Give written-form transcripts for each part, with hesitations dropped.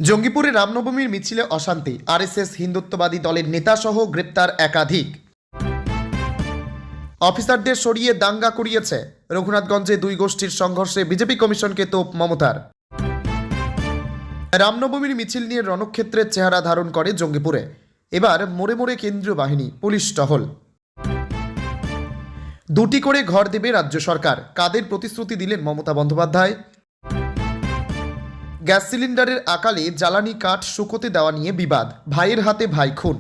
জঙ্গিপুরে রামনবমীর মিছিলে অশান্তি, আরএসএস হিন্দুত্ববাদী দলের নেতাসহ গ্রেপ্তার একাধিক। অফিসারদের সরিয়ে দাঙ্গা করিয়েছে। রঘুনাথগঞ্জে দুই গোষ্ঠীর সংঘর্ষে বিজেপি কমিশনকে তোপ মমতার। রামনবমীর মিছিল নিয়ে রণক্ষেত্রের চেহারা ধারণ করে জঙ্গিপুরে। এবার মোড়ে মোড়ে কেন্দ্রীয় বাহিনী, পুলিশ টহল। দুটি করে ঘর দেবে রাজ্য সরকার, কাদের প্রতিশ্রুতি দিলেন মমতা বন্দ্যোপাধ্যায়? গ্যাস সিলিন্ডারের আকালে জ্বালানি কাঠ শুকোতে দেওয়া নিয়ে বিবাদ, ভাইয়ের হাতে ভাই খুন।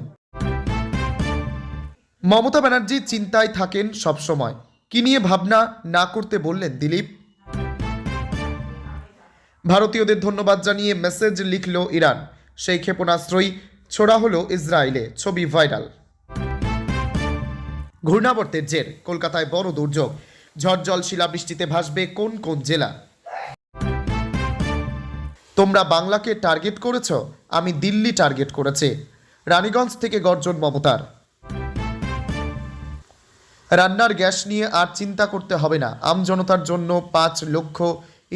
মমতা ব্যানার্জি চিন্তায় থাকেন সবসময়, কি নিয়ে ভাবনা না করতে বললেন দিলীপ। ভারতীয়দের ধন্যবাদ জানিয়ে মেসেজ লিখল ইরান, সেই ক্ষেপণাস্ত্রই ছোড়া হলো ইসরায়েলে, ছবি ভাইরাল। ঘূর্ণাবর্তের জের, কলকাতায় বড় দুর্যোগ, ঝড় জল শিলাবৃষ্টিতে ভাসবে কোন কোন জেলা। তোমরা বাংলাকে টার্গেট করেছ, আমি দিল্লি টার্গেট করেছি, রানীগঞ্জ থেকে গর্জন মমতার। রান্নার গ্যাস নিয়ে আর চিন্তা করতে হবে না, আমজনতার জন্য 5 লক্ষ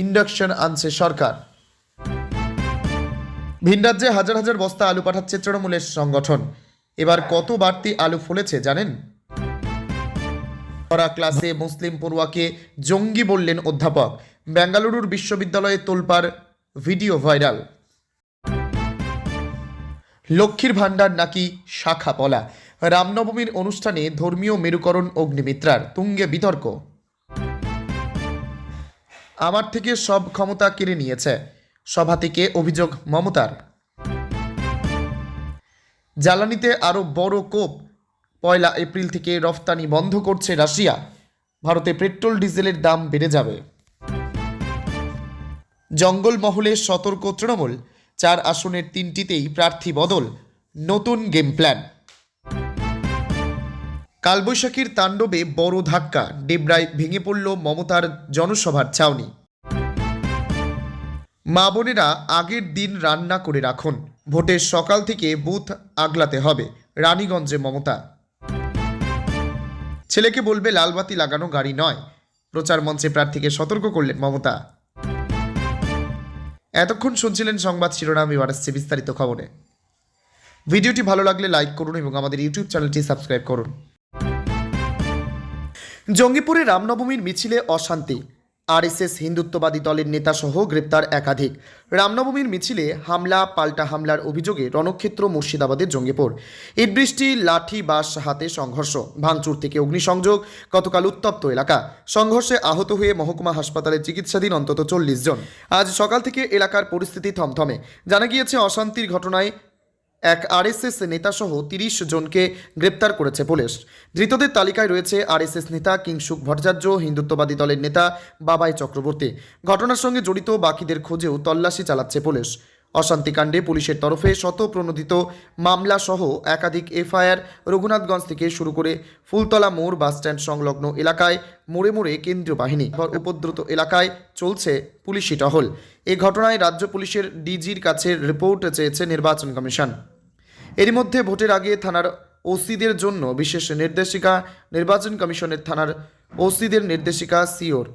ইন্ডাকশন আনছে সরকার। ভিন রাজ্যে হাজার হাজার বস্তা আলু পাঠাচ্ছে তৃণমূলের সংগঠন। এবার কত বাড়তি আলু ফলেছে জানেন? পড়া ক্লাসে মুসলিম পড়ুয়াকে জঙ্গি বললেন অধ্যাপক। বেঙ্গালুরুর বিশ্ববিদ্যালয়ে তোলপাড় ভিডিও ভাইরাল। লক্ষ্মীর ভাণ্ডার নাকি শাখা পলা, রামনবমীর অনুষ্ঠানে ধর্মীয় মেরুকরণ অগ্নিমিত্রার, তুঙ্গে বিতর্ক। আমার থেকে সব ক্ষমতা কেড়ে নিয়েছে, সভা থেকে অভিযোগ মমতার। জ্বালানিতে আরও বড় কোপ, 1 এপ্রিল থেকে রফতানি বন্ধ করছে রাশিয়া, ভারতে পেট্রোল ডিজেলের দাম বেড়ে যাবে। জঙ্গলমহলে সতর্ক তৃণমূল, 4 আসনের 3টিতেই প্রার্থী বদল, নতুন গেম প্ল্যান। কালবৈশাখীর তাণ্ডবে বড় ধাক্কা, ডেবরায় ভেঙে পড়ল মমতার জনসভার ছাউনি। মা বোনেরা আগের দিন রান্না করে রাখুন, ভোটের সকাল থেকে বুথ আগলাতে হবে, রানীগঞ্জে মমতা। ছেলেকে বলবে লালবাতি লাগানো গাড়ি নয়, প্রচার মঞ্চে প্রার্থীকে সতর্ক করলেন মমতা। এতক্ষণ শুনছিলেন সংবাদ শিরোনাম, এবার আসছে বিস্তারিত খবরে। ভিডিওটি ভালো লাগলে লাইক করুন এবং আমাদের ইউটিউব চ্যানেলটি সাবস্ক্রাইব করুন। জঙ্গিপুরে রামনবমীর মিছিলে অশান্তি, আরএসএস হিন্দুত্ববাদী দলের নেতাসহ গ্রেপ্তার একাধিক। রামনবমীর মিছিলে হামলা পাল্টা হামলার অভিযোগে রণক্ষেত্র মুর্শিদাবাদের জঙ্গিপুর। ইট বৃষ্টি, লাঠি বাঁশ হাতে সংঘর্ষ, ভাঙচুর থেকে অগ্নিসংযোগ, গতকাল উত্তপ্ত এলাকা। সংঘর্ষে আহত হয়ে মহকুমা হাসপাতালে চিকিৎসাধীন অন্তত 40 জন। আজ সকাল থেকে এলাকার পরিস্থিতি থমথমে। জানা গিয়েছে অশান্তির ঘটনায় এক আরএসএস নেতাসহ 30 জনকে গ্রেপ্তার করেছে পুলিশ। ধৃতদের তালিকায় রয়েছে আরএসএস নেতা কিংসুক ভট্টাচার্য, হিন্দুত্ববাদী দলের নেতা বাবাই চক্রবর্তী। ঘটনার সঙ্গে জড়িত বাকিদের খোঁজেও তল্লাশি চালাচ্ছে পুলিশ। অশান্তিকাণ্ডে পুলিশের তরফে শতপ্রণোদিত মামলা সহ একাধিক এফআইআর রঘুনাথগঞ্জ থেকে শুরু করে ফুলতলা মোড় বাসস্ট্যান্ড সংলগ্ন এলাকায় মোড়ে মোড়ে কেন্দ্রীয় বাহিনী, উপদ্রুত এলাকায় চলছে পুলিশি টহল। এই ঘটনায় রাজ্য পুলিশের ডিজির কাছে রিপোর্ট চেয়েছে নির্বাচন কমিশন। এরই মধ্যে ভোটের আগে থানার ওসিদের জন্য বিশেষ নির্দেশিকা, নির্বাচন কমিশনের থানার ওসিদের নির্দেশিকা সিওর।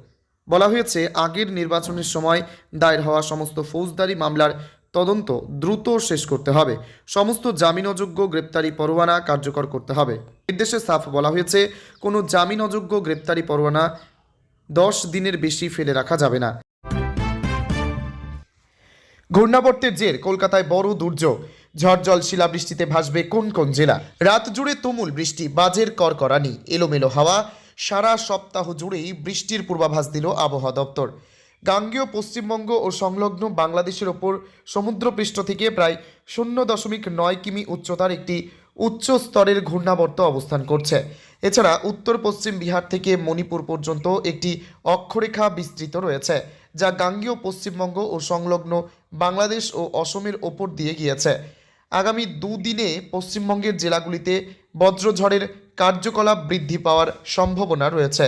বলা হয়েছে আগের নির্বাচনের সময় দায়ের হওয়া সমস্ত ফৌজদারি মামলার তদন্ত দ্রুত শেষ করতে হবে, সমস্ত জামিন অযোগ্য গ্রেপ্তারি পরোয়ানা কার্যকর করতে হবে। নির্দেশে সাফ বলা হয়েছে কোনো জামিন অযোগ্য গ্রেপ্তারি পরোয়ানা 10 দিনের বেশি ফেলে রাখা যাবে না। ঘূর্ণাবর্তের জের, কলকাতায় বড় দুর্যোগ, ঝড় জল শিলাবৃষ্টিতে ভাসবে কোন কোন জেলা। রাত জুড়ে তুমুল বৃষ্টি, বাজের কড়কড়ানি, এলোমেলো হাওয়া। সারা সপ্তাহ জুড়েই বৃষ্টির পূর্বাভাস দিল আবহাওয়া দপ্তর। গাঙ্গেয় পশ্চিমবঙ্গ ও সংলগ্ন বাংলাদেশের ওপর সমুদ্রপৃষ্ঠ থেকে প্রায় 0.9 কিমি উচ্চতার একটি উচ্চ স্তরের ঘূর্ণাবর্ত অবস্থান করছে। এছাড়া উত্তর পশ্চিম বিহার থেকে মণিপুর পর্যন্ত একটি অক্ষরেখা বিস্তৃত রয়েছে, যা গাঙ্গেয় পশ্চিমবঙ্গ ও সংলগ্ন বাংলাদেশ ও অসমের ওপর দিয়ে গিয়েছে। আগামী 2 দিনে পশ্চিমবঙ্গের জেলাগুলিতে বজ্রঝড়ের কার্যকলাপ বৃদ্ধি পাওয়ার সম্ভাবনা রয়েছে।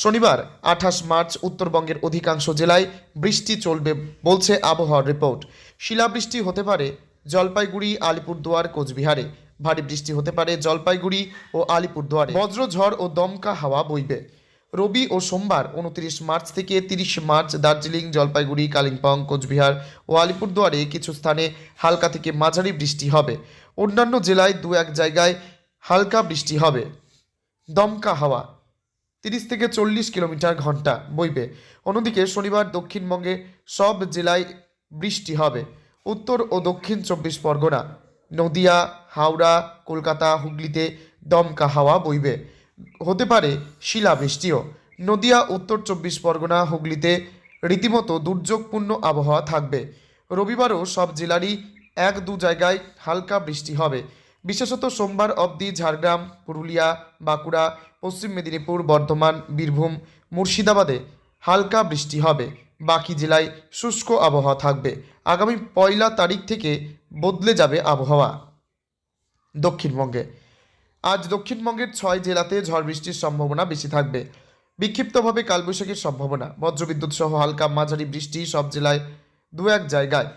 শনিবার 28 মার্চ উত্তরবঙ্গের অধিকাংশ জেলায় বৃষ্টি চলবে বলছে আবহাওয়ার রিপোর্ট। শিলাবৃষ্টি হতে পারে জলপাইগুড়ি, আলিপুরদুয়ার, কোচবিহারে। ভারী বৃষ্টি হতে পারে জলপাইগুড়ি ও আলিপুরদুয়ারে। বজ্রঝড় ও দমকা হাওয়া বইবে। রবি ও সোমবার 29 মার্চ থেকে 30 মার্চ দার্জিলিং, জলপাইগুড়ি, কালিম্পং, কোচবিহার ও আলিপুরদুয়ারে কিছু স্থানে হালকা থেকে মাঝারি বৃষ্টি হবে। অন্যান্য জেলায় দু এক জায়গায় হালকা বৃষ্টি হবে। দমকা হাওয়া 30 থেকে 40 কিলোমিটার ঘন্টা বইবে। অন্যদিকে শনিবার দক্ষিণবঙ্গে সব জেলায় বৃষ্টি হবে। উত্তর ও দক্ষিণ 24 পরগনা, নদিয়া, হাওড়া, কলকাতা, হুগলিতে দমকা হাওয়া বইবে। হতে পারে শিলাবৃষ্টিও। নদিয়া, উত্তর 24 পরগনা, হুগলিতে রীতিমতো দুর্যোগপূর্ণ আবহাওয়া থাকবে। রবিবারও সব জেলারই 1-2 জায়গায় হালকা বৃষ্টি হবে। বিশেষত সোমবার অবধি ঝাড়গ্রাম, পুরুলিয়া, বাঁকুড়া, পশ্চিম মেদিনীপুর, বর্ধমান, বীরভূম, মুর্শিদাবাদে হালকা বৃষ্টি হবে। বাকি জেলায় শুষ্ক আবহাওয়া থাকবে। আগামী 1 তারিখ থেকে বদলে যাবে আবহাওয়া। দক্ষিণবঙ্গে আজ দক্ষিণবঙ্গের 6 জেলাতে ঝড় বৃষ্টির সম্ভাবনা বেশি থাকবে। বিক্ষিপ্তভাবে কালবৈশাখীর সম্ভাবনা। বজ্রবিদ্যুৎ সহ হালকা মাঝারি বৃষ্টি সব জেলায় 2-1 জায়গায়।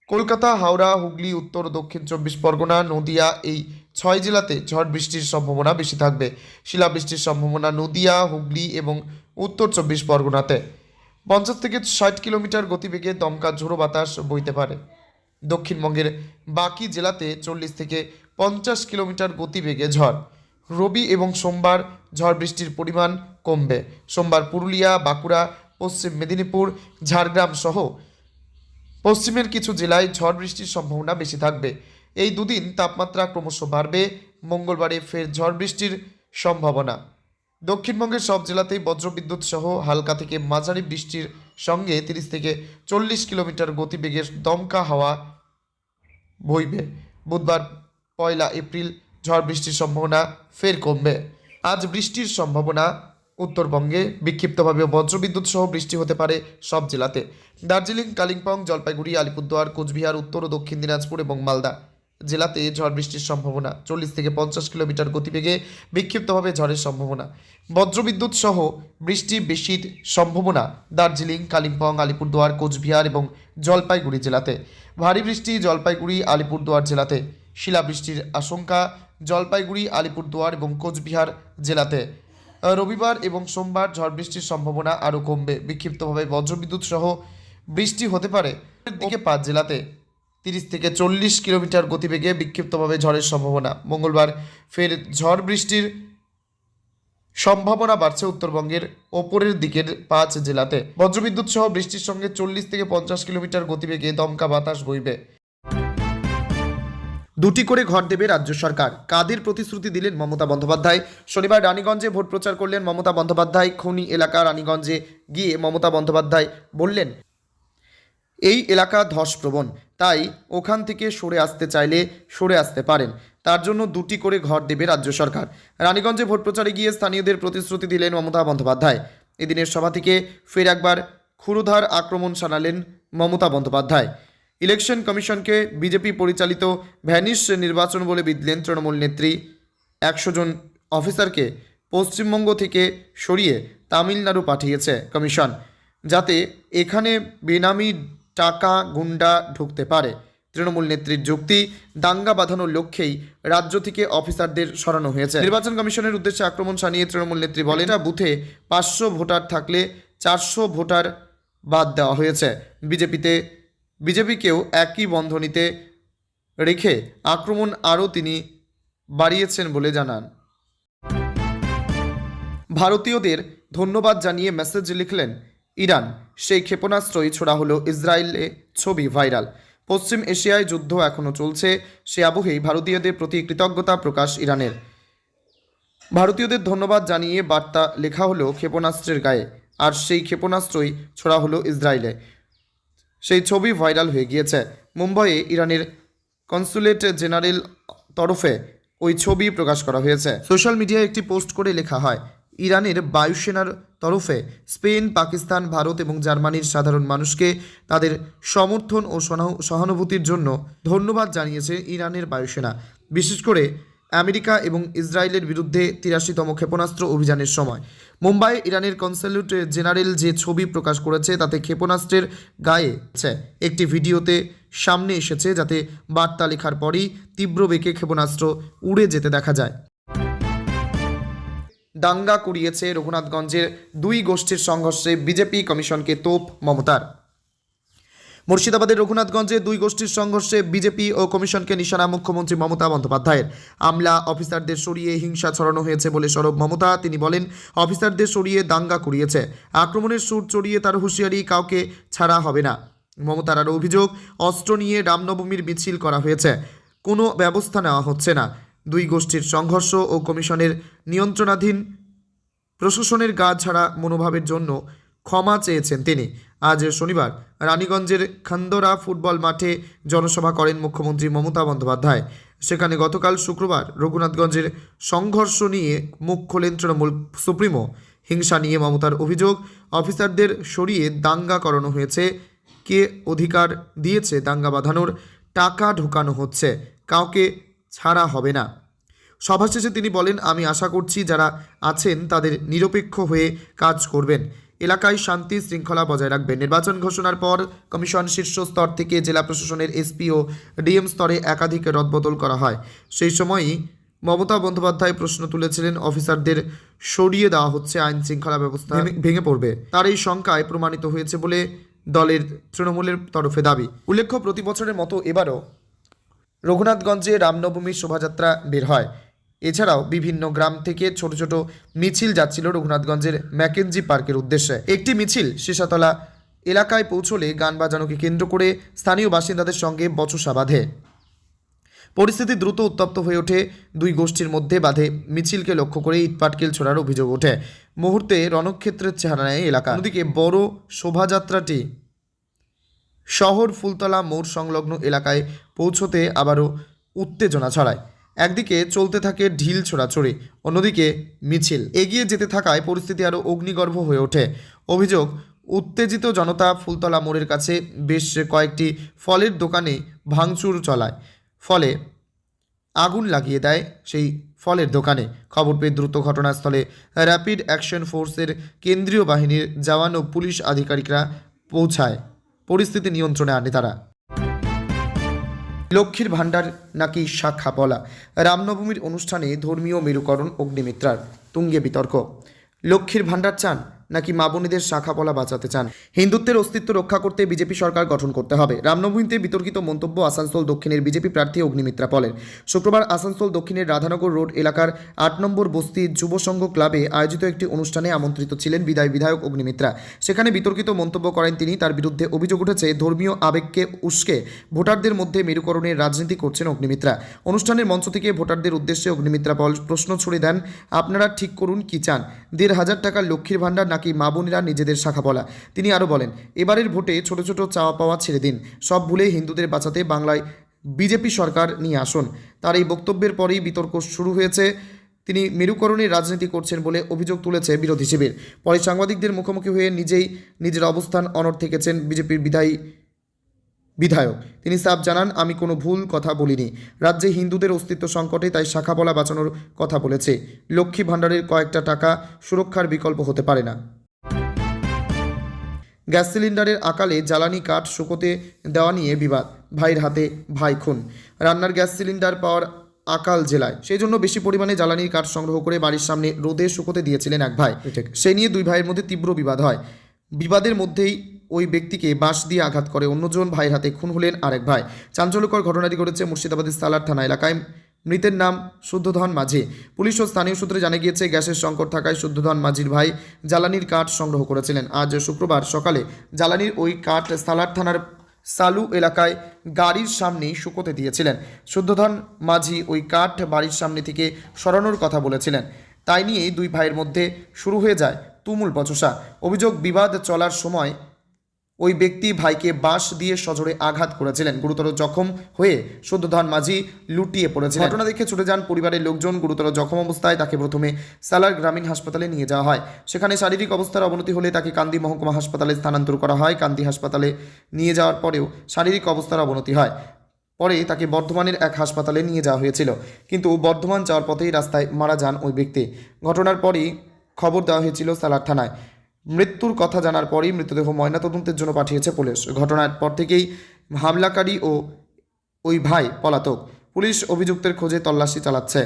কলকাতা, হাওড়া, হুগলি, উত্তর ও দক্ষিণ 24 পরগনা, নদিয়া এই 6 জেলাতে ঝড় বৃষ্টির সম্ভাবনা বেশি থাকবে। শিলাবৃষ্টির সম্ভাবনা নদিয়া, হুগলি এবং উত্তর 24 পরগনাতে। 50 থেকে 60 কিলোমিটার গতিবেগে দমকা ঝোড়ো বাতাস বইতে পারে। দক্ষিণবঙ্গের বাকি জেলাতে 40 থেকে 50 কিলোমিটার গতিবেগে ঝড়। রবি এবং সোমবার ঝড় বৃষ্টির পরিমাণ কমবে। সোমবার পুরুলিয়া, বাঁকুড়া, পশ্চিম মেদিনীপুর, ঝাড়গ্রাম সহ পশ্চিমের কিছু জেলায় ঝড় বৃষ্টির সম্ভাবনা বেশি থাকবে। এই দুদিন তাপমাত্রা ক্রমশ বাড়বে। মঙ্গলবারে ফের ঝড় বৃষ্টির সম্ভাবনা। দক্ষিণবঙ্গের সব জেলাতেই বজ্রবিদ্যুৎ সহ হালকা থেকে মাঝারি বৃষ্টির সঙ্গে 30 থেকে 40 কিলোমিটার গতিবেগের দমকা হাওয়া বইবে। বুধবার 1 এপ্রিল ঝড় বৃষ্টির সম্ভাবনা ফের কমবে। আজ বৃষ্টির সম্ভাবনা উত্তরবঙ্গে বিক্ষিপ্তভাবে বজ্রবিদ্যুৎ সহ বৃষ্টি হতে পারে সব জেলাতে। দার্জিলিং, কালিম্পং, জলপাইগুড়ি, আলিপুরদুয়ার, কোচবিহার, উত্তর ও দক্ষিণ দিনাজপুর এবং মালদা জেলাতে ঝড় বৃষ্টির সম্ভাবনা। 40 থেকে 50 কিলোমিটার গতিবেগে বিক্ষিপ্তভাবে ঝড়ের সম্ভাবনা। বজ্রবিদ্যুৎ সহ বৃষ্টি বেশির সম্ভাবনা দার্জিলিং, কালিম্পং, আলিপুরদুয়ার, কোচবিহার এবং জলপাইগুড়ি জেলাতে। ভারী বৃষ্টি জলপাইগুড়ি, আলিপুরদুয়ার জেলাতে। শিলাবৃষ্টির আশঙ্কা জলপাইগুড়ি, আলিপুরদুয়ার এবং কোচবিহার জেলাতে। রবিবার এবং সোমবার ঝড় বৃষ্টির সম্ভাবনা আরও কমবে। বিক্ষিপ্তভাবে বজ্রবিদ্যুৎ সহ বৃষ্টি হতে পারে দিকে 5 জেলাতে। 30 থেকে 40 কিলোমিটার গতিবেগে বিক্ষিপ্তভাবে ঝড়ের সম্ভাবনা। মঙ্গলবার ফের ঝড় বৃষ্টির সম্ভাবনা বাড়ছে উত্তরবঙ্গের ওপরের দিকের 5 জেলাতে। বজ্রবিদ্যুৎ সহ বৃষ্টির সঙ্গে 40 থেকে 50 কিলোমিটার গতিবেগে দমকা বাতাস বইবে। 2টি করে ঘর দেবে রাজ্য সরকার। কাদের প্রতিশ্রুতি দিলেন মমতা বন্দ্যোপাধ্যায়? শনিবার রানীগঞ্জে ভোট প্রচার করলেন মমতা বন্দ্যোপাধ্যায়। খনি এলাকা রানীগঞ্জে গিয়ে মমতা বন্দ্যোপাধ্যায় বললেন, এই এলাকা ধসপ্রবণ, তাই ওখান থেকে সরে আসতে চাইলে সরে আসতে পারেন। তার জন্য 2টি করে ঘর দেবে রাজ্য সরকার। রানীগঞ্জে ভোট প্রচারে গিয়ে স্থানীয়দের প্রতিশ্রুতি দিলেন মমতা বন্দ্যোপাধ্যায়। এদিনের সভা থেকে ফের একবার ক্ষুরধার আক্রমণ শানালেন মমতা বন্দ্যোপাধ্যায়। ইলেকশন কমিশনকে বিজেপি পরিচালিত ভ্যানিশ নির্বাচন বলে বিধলেন তৃণমূল নেত্রী। 100 জন অফিসারকে পশ্চিমবঙ্গ থেকে সরিয়ে তামিলনাড়ু পাঠিয়েছে কমিশন, যাতে এখানে বেনামি টাকা গুন্ডা ঢুকতে পারে। তৃণমূল নেত্রীর যুক্তি, দাঙ্গা বাঁধানোর লক্ষ্যেই রাজ্য থেকে অফিসারদের সরানো হয়েছে। নির্বাচন কমিশনের উদ্দেশ্যে আক্রমণ শানিয়ে তৃণমূল নেত্রী বলেন, এটা বুথে 500 ভোটার থাকলে 400 ভোটার বাদ দেওয়া হয়েছে। বিজেপিকেও একই বন্ধনীতে রেখে আক্রমণ আরও তিনি বাড়িয়েছেন বলে জানান। ভারতীয়দের ধন্যবাদ জানিয়ে মেসেজ লিখলেন ইরান। সেই ক্ষেপণাস্ত্রই ছোড়া হলো ইসরায়েলে, ছবি ভাইরাল। পশ্চিম এশিয়ায় যুদ্ধ এখনও চলছে, সে আবহেই ভারতীয়দের প্রতি কৃতজ্ঞতা প্রকাশ ইরানের। ভারতীয়দের ধন্যবাদ জানিয়ে বার্তা লেখা হলো ক্ষেপণাস্ত্রের গায়ে, আর সেই ক্ষেপণাস্ত্রই ছোড়া হলো ইসরায়েলে। সেই ছবি ভাইরাল হয়ে গিয়েছে। মুম্বাইয়ে ইরানের কনসুলেট জেনারেল তরফে ওই ছবি প্রকাশ করা হয়েছে। সোশ্যাল মিডিয়ায় একটি পোস্ট করে লেখা হয়, ইরানের বায়ুসেনার তরফে স্পেন, পাকিস্তান, ভারত এবং জার্মানির সাধারণ মানুষকে তাদের সমর্থন ও সহানুভূতির জন্য ধন্যবাদ জানিয়েছে ইরানের বায়ুসেনা, বিশেষ করে আমেরিকা এবং ইসরায়েলের বিরুদ্ধে 83তম ক্ষেপণাস্ত্র অভিযানের সময়। মুম্বাইয়ে ইরানের কনসুলেট জেনারেল যে ছবি প্রকাশ করেছে তাতে ক্ষেপণাস্ত্রের গায়ে একটি ভিডিওতে সামনে এসেছে, যাতে বার্তা লেখার পরই তীব্র বেগে ক্ষেপণাস্ত্র উড়ে যেতে দেখা যায়। দাঙ্গা কুড়িয়েছে রঘুনাথগঞ্জের দুই গোষ্ঠীর সংঘর্ষে বিজেপি কমিশনকে তোপ মমতার। মুর্শিদাবাদের রঘুনাথগঞ্জে দুই গোষ্ঠীর সংঘর্ষে বিজেপি ও কমিশনকে নিশানা মুখ্যমন্ত্রী মমতা বন্দ্যোপাধ্যায়ের। আমলা অফিসারদের সরিয়ে হিংসা ছড়ানো হয়েছে বলে সরব মমতা। তিনি বলেন, অফিসারদের সরিয়ে দাঙ্গা কুড়িয়েছে, আক্রমণের সুর চড়িয়ে তার হুঁশিয়ারি কাউকে ছাড়া হবে না। মমতার আরও অভিযোগ, অস্ত্র নিয়ে রামনবমীর মিছিল করা হয়েছে, কোনো ব্যবস্থা নেওয়া হচ্ছে না। দুই গোষ্ঠীর সংঘর্ষ ও কমিশনের নিয়ন্ত্রণাধীন প্রশাসনের গা ছাড়া মনোভাবের জন্য ক্ষমা চেয়েছেন তিনি। আজ শনিবার রানীগঞ্জের খান্দরা ফুটবল মাঠে জনসভা করেন মুখ্যমন্ত্রী মমতা বন্দ্যোপাধ্যায়। সেখানে গতকাল শুক্রবার রঘুনাথগঞ্জের সংঘর্ষ নিয়ে মুখ খোলেন তৃণমূল সুপ্রিমো। হিংসা নিয়ে মমতার অভিযোগ, অফিসারদের সরিয়ে দাঙ্গা করানো হয়েছে। কে অধিকার দিয়েছে দাঙ্গা বাঁধানোর? টাকা ঢোকানো হচ্ছে, কাউকে ছাড়া হবে না। সভা শেষে তিনি বলেন, আমি আশা করছি যারা আছেন তাদের নিরপেক্ষ হয়ে কাজ করবেন, এলাকায় শান্তি শৃঙ্খলা বজায় রাখবেন। নির্বাচন ঘোষণার পর কমিশন শীর্ষ স্তর থেকে জেলা প্রশাসনের এসপি ও ডিএম স্তরে একাধিক রদবদল করা হয়। সেই সময়ই মমতা বন্দ্যোপাধ্যায় প্রশ্ন তুলেছিলেন, অফিসারদের সরিয়ে দেওয়া হচ্ছে, আইন শৃঙ্খলা ব্যবস্থা ভেঙে পড়বে। তার এই শঙ্কায় প্রমাণিত হয়েছে বলে দলের তৃণমূলের তরফে দাবি। উল্লেখ্য, প্রতি বছরের মতো এবারও রঘুনাথগঞ্জে রামনবমীর শোভাযাত্রা বের হয়। এছাড়াও বিভিন্ন গ্রাম থেকে ছোট ছোট মিছিল যাচ্ছিল রঘুনাথগঞ্জের ম্যাকেনজি পার্কের উদ্দেশ্যে। একটি মিছিল শেষাতলা এলাকায় পৌঁছলে গান বাজানোকে কেন্দ্র করে স্থানীয় বাসিন্দাদের সঙ্গে বচসা বাঁধে। পরিস্থিতি দ্রুত উত্তপ্ত হয়ে ওঠে দুই গোষ্ঠীর মধ্যে। বাঁধে মিছিলকে লক্ষ্য করে ইটপাটকেল ছোড়ার অভিযোগ ওঠে। মুহূর্তে রণক্ষেত্রের চেহারা নেয় এলাকা। অন্যদিকে বড় শোভাযাত্রাটি শহর ফুলতলা মোড় সংলগ্ন এলাকায় পৌঁছতে আবারও উত্তেজনা ছড়ায়। একদিকে চলতে থাকে ঢিল ছোড়াছড়ি, অন্যদিকে মিছিল এগিয়ে যেতে থাকায় পরিস্থিতি আরও অগ্নিগর্ভ হয়ে ওঠে। অভিযোগ, উত্তেজিত জনতা ফুলতলা মোড়ের কাছে বেশ কয়েকটি ফলের দোকানে ভাঙচুর চালায়, ফলে আগুন লাগিয়ে দেয় সেই ফলের দোকানে। খবর পেয়ে দ্রুত ঘটনাস্থলে র্যাপিড অ্যাকশন ফোর্সের কেন্দ্রীয় বাহিনীর জওয়ান ও পুলিশ আধিকারিকরা পৌঁছায়। পরিস্থিতি নিয়ন্ত্রণে আনে তারা। লক্ষ্মীর ভাণ্ডার নাকি শাখা পলা? রামনবমীর অনুষ্ঠানে ধর্মীয় মেরুকরণ অগ্নিমিত্রার তুঙ্গে বিতর্ক। লক্ষ্মীর ভাণ্ডার চান নাকি মা বোনেদের শাখা পলা বাঁচাতে চান? হিন্দুত্বের অস্তিত্ব রক্ষা করতে বিজেপি সরকার গঠন করতে হবে। রামনবমীতে বিতর্কিত মন্তব্য আসানসোল দক্ষিণের বিজেপি প্রার্থী অগ্নিমিত্রা পলের। শুক্রবার আসানসোল দক্ষিণের রাধানগর রোড এলাকার ৮ নম্বর বস্তি যুব সংঘ ক্লাবে আয়োজিত একটি অনুষ্ঠানে আমন্ত্রিত ছিলেন বিধায়ক অগ্নিমিত্রা। সেখানে বিতর্কিত মন্তব্য করেন তিনি। তার বিরুদ্ধে অভিযোগ উঠেছে, ধর্মীয় আবেগকে উস্কে ভোটারদের মধ্যে মেরুকরণের রাজনীতি করছেন অগ্নিমিত্রা। অনুষ্ঠানের মঞ্চ থেকে ভোটারদের উদ্দেশ্যে অগ্নিমিত্রা পল প্রশ্ন ছুড়ে দেন, আপনারা ঠিক করুন কি চান, ১,৫০০ টাকার লক্ষ্মীর ভাণ্ডার নাকি মা বোনেরা নিজেদের শাখা পলা? তিনি আরও বলেন, এবারের ভোটে ছোট ছোট চাওয়া পাওয়া ছেড়ে দিন, সব ভুলে হিন্দুদের বাঁচাতে বাংলায় বিজেপি সরকার নিয়ে আসুন। তার এই বক্তব্যের পরেই বিতর্ক শুরু হয়েছে। তিনি মেরুকরণের রাজনীতি করছেন বলে অভিযোগ তুলেছে বিরোধী শিবির। পরে সাংবাদিকদের মুখোমুখি হয়ে নিজের অবস্থান অনড় থেকেছেন বিজেপির বিধায়ক। তিনি সাফ জানান, আমি কোনো ভুল কথা বলিনি, রাজ্যে হিন্দুদের অস্তিত্ব সংকটে, তাই শাখা পলা বাঁচানোর কথা বলেছে। লক্ষ্মী ভাণ্ডারের কয়েকটা টাকা সুরক্ষার বিকল্প হতে পারে না। গ্যাস সিলিন্ডারের আকালে জ্বালানি কাঠ শুকোতে দেওয়া নিয়ে বিবাদ, ভাইয়ের হাতে ভাই খুন। রান্নার গ্যাস সিলিন্ডার পাওয়ার আকাল জেলায়, সেই জন্য বেশি পরিমাণে জ্বালানির কাঠ সংগ্রহ করে বাড়ির সামনে রোদে শুকোতে দিয়েছিলেন এক ভাই। সেই নিয়ে দুই ভাইয়ের মধ্যে তীব্র বিবাদ হয়। বিবাদের মধ্যেই ওই ব্যক্তিকে বাঁশ দিয়ে আঘাত করে অন্যজন, ভাইয়ের হাতে খুন হলেন আরেক ভাই। চাঞ্চল্যকর ঘটনাটি ঘটেছে মুর্শিদাবাদের সালার থানা এলাকায়। মৃতের নাম শুদ্ধধন মাঝি। পুলিশ ও স্থানীয় সূত্রে জানা গিয়েছে, গ্যাসের সংকট থাকায় শুদ্ধধন মাঝির ভাই জ্বালানির কাঠ সংগ্রহ করেছিলেন। আজ শুক্রবার সকালে জ্বালানির ওই কাঠ সালার থানার সালু এলাকায় গাড়ির সামনেই শুকোতে দিয়েছিলেন। শুদ্ধধন মাঝি ওই কাঠ বাড়ির সামনে থেকে সরানোর কথা বলেছিলেন। তাই নিয়েই দুই ভাইয়ের মধ্যে শুরু হয়ে যায় তুমুল বচসা। অভিযোগ, বিবাদ চলার সময় ওই ব্যক্তি ভাইকে বাঁশ দিয়ে সজোরে আঘাত করেছিলেন। গুরুতর জখম হয়ে শুদ্ধধন মাঝি লুটিয়ে পড়েছিলেন। ঘটনা দেখে ছুটে যান পরিবারের লোকজন। গুরুতর জখম অবস্থায় তাকে প্রথমে সালার গ্রামীণ হাসপাতালে নিয়ে যাওয়া হয়। সেখানে শারীরিক অবস্থার অবনতি হলে তাকে কান্দি মহকুমা হাসপাতালে স্থানান্তর করা হয়। কান্দি হাসপাতালে নিয়ে যাওয়ার পরেও শারীরিক অবস্থার অবনতি হয়। পরে তাকে বর্ধমানের এক হাসপাতালে নিয়ে যাওয়া হয়েছিল, কিন্তু বর্ধমান যাওয়ার পথেই রাস্তায় মারা যান ওই ব্যক্তি। ঘটনার পরই খবর দেওয়া হয়েছিল সালার থানায়। মৃত্যুর কথা জানার পরেই মৃতদেহ ময়নাতদন্তের জন্য পাঠিয়েছে পুলিশ। ঘটনার পর থেকেই হামলাকারী ও ওই ভাই পলাতক। পুলিশ অভিযুক্তের খোঁজে তল্লাশি চালাচ্ছে।